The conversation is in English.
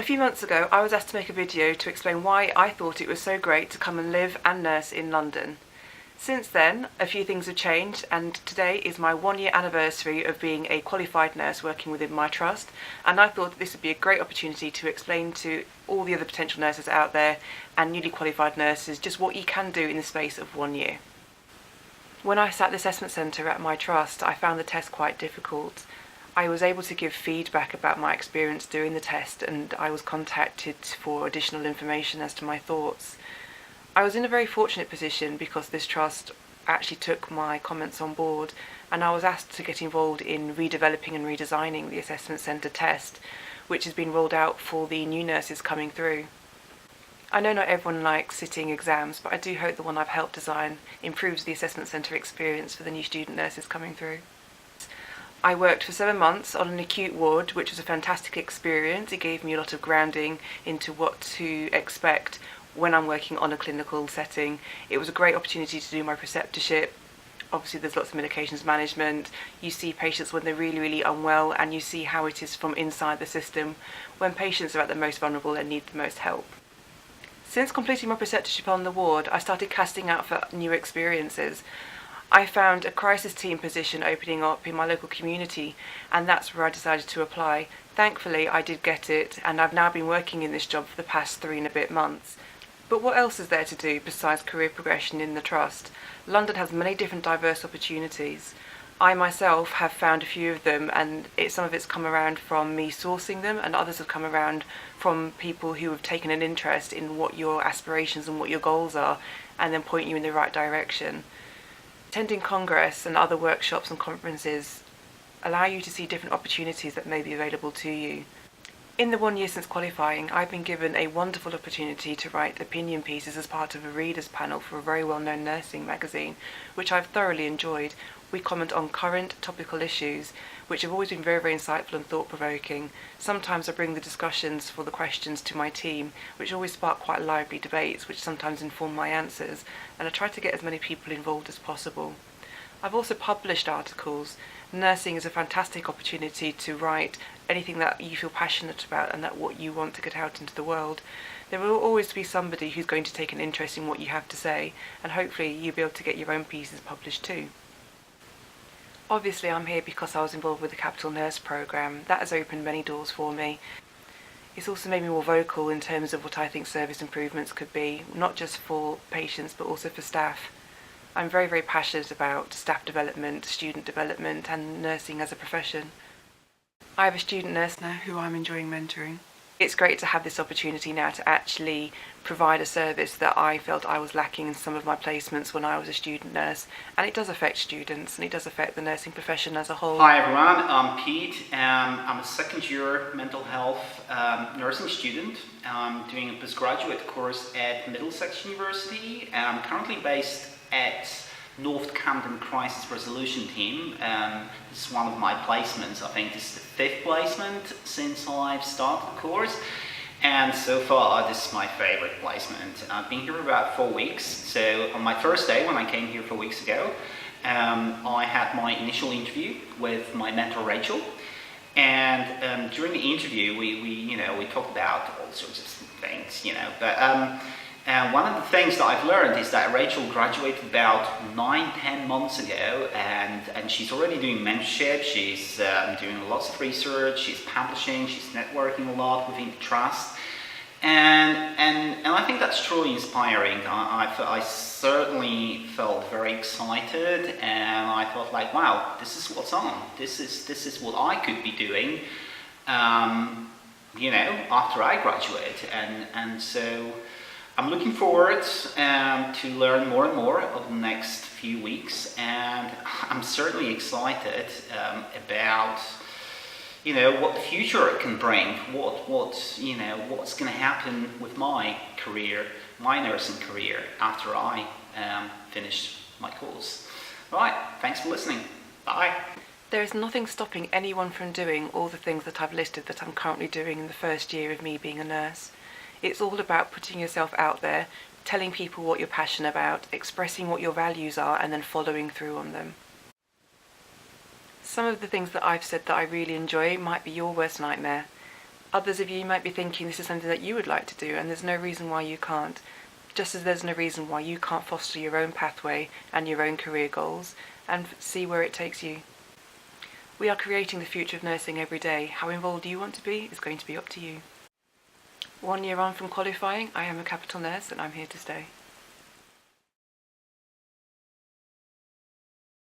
A few months ago, I was asked to make a video to explain why I thought it was so great to come and live and nurse in London. Since then, a few things have changed, and today is my 1-year anniversary of being a qualified nurse working within my trust, and I thought that this would be a great opportunity to explain to all the other potential nurses out there and newly qualified nurses just what you can do in the space of 1 year. When I sat the assessment centre at my trust, I found the test quite difficult. I was able to give feedback about my experience doing the test, and I was contacted for additional information as to my thoughts. I was in a very fortunate position because this trust actually took my comments on board, and I was asked to get involved in redeveloping and redesigning the assessment centre test, which has been rolled out for the new nurses coming through. I know not everyone likes sitting exams, but I do hope the one I've helped design improves the assessment centre experience for the new student nurses coming through. I worked for 7 months on an acute ward, which was a fantastic experience. It gave me a lot of grounding into what to expect when I'm working on a clinical setting. It was a great opportunity to do my preceptorship. Obviously there's lots of medications management. You see patients when they're really, really unwell, and you see how it is from inside the system when patients are at the most vulnerable and need the most help. Since completing my preceptorship on the ward, I started casting out for new experiences. I found a crisis team position opening up in my local community, and that's where I decided to apply. Thankfully, I did get it, and I've now been working in this job for the past 3 and a bit months. But what else is there to do besides career progression in the trust? London has many different diverse opportunities. I myself have found a few of them, and some of it's come around from me sourcing them, and others have come around from people who have taken an interest in what your aspirations and what your goals are, and then point you in the right direction. Attending Congress and other workshops and conferences allow you to see different opportunities that may be available to you. In the 1 year since qualifying, I've been given a wonderful opportunity to write opinion pieces as part of a readers panel for a very well-known nursing magazine, which I've thoroughly enjoyed. We comment on current topical issues, which have always been very, very insightful and thought-provoking. Sometimes I bring the discussions for the questions to my team, which always spark quite lively debates, which sometimes inform my answers, and I try to get as many people involved as possible. I've also published articles. Nursing is a fantastic opportunity to write anything that you feel passionate about and that what you want to get out into the world. There will always be somebody who's going to take an interest in what you have to say, and hopefully you'll be able to get your own pieces published too. Obviously I'm here because I was involved with the Capital Nurse programme. That has opened many doors for me. It's also made me more vocal in terms of what I think service improvements could be, not just for patients but also for staff. I'm very, very passionate about staff development, student development, and nursing as a profession. I have a student nurse now who I'm enjoying mentoring. It's great to have this opportunity now to actually provide a service that I felt I was lacking in some of my placements when I was a student nurse, and it does affect students and it does affect the nursing profession as a whole. Hi everyone, I'm Pete. I'm a second year mental health nursing student. I'm doing a postgraduate course at Middlesex University, and I'm currently based at North Camden Crisis Resolution Team. This is one of my placements. I think this is the 5th placement since I've started the course, and so far this is my favorite placement. I've been here about 4 weeks. So on my first day, when I came here 4 weeks ago, I had my initial interview with my mentor Rachel, and during the interview we talked about all sorts of things, but one of the things that I've learned is that Rachel graduated about 9-10 months ago, and she's already doing mentorship. She's doing lots of research, she's publishing, she's networking a lot within the trust, and I think that's truly inspiring. I certainly felt very excited, and I thought like, wow, this is what's on. This is what I could be doing, after I graduate, and so I'm looking forward to learn more and more over the next few weeks, and I'm certainly excited about what the future can bring, what's going to happen with my career, my nursing career, after I finish my course. Right, thanks for listening. Bye. There is nothing stopping anyone from doing all the things that I've listed that I'm currently doing in the first year of me being a nurse. It's all about putting yourself out there, telling people what you're passionate about, expressing what your values are, and then following through on them. Some of the things that I've said that I really enjoy might be your worst nightmare. Others of you might be thinking this is something that you would like to do, and there's no reason why you can't. Just as there's no reason why you can't foster your own pathway and your own career goals and see where it takes you. We are creating the future of nursing every day. How involved you want to be is going to be up to you. 1 year on from qualifying, I am a capital nurse and I'm here to stay.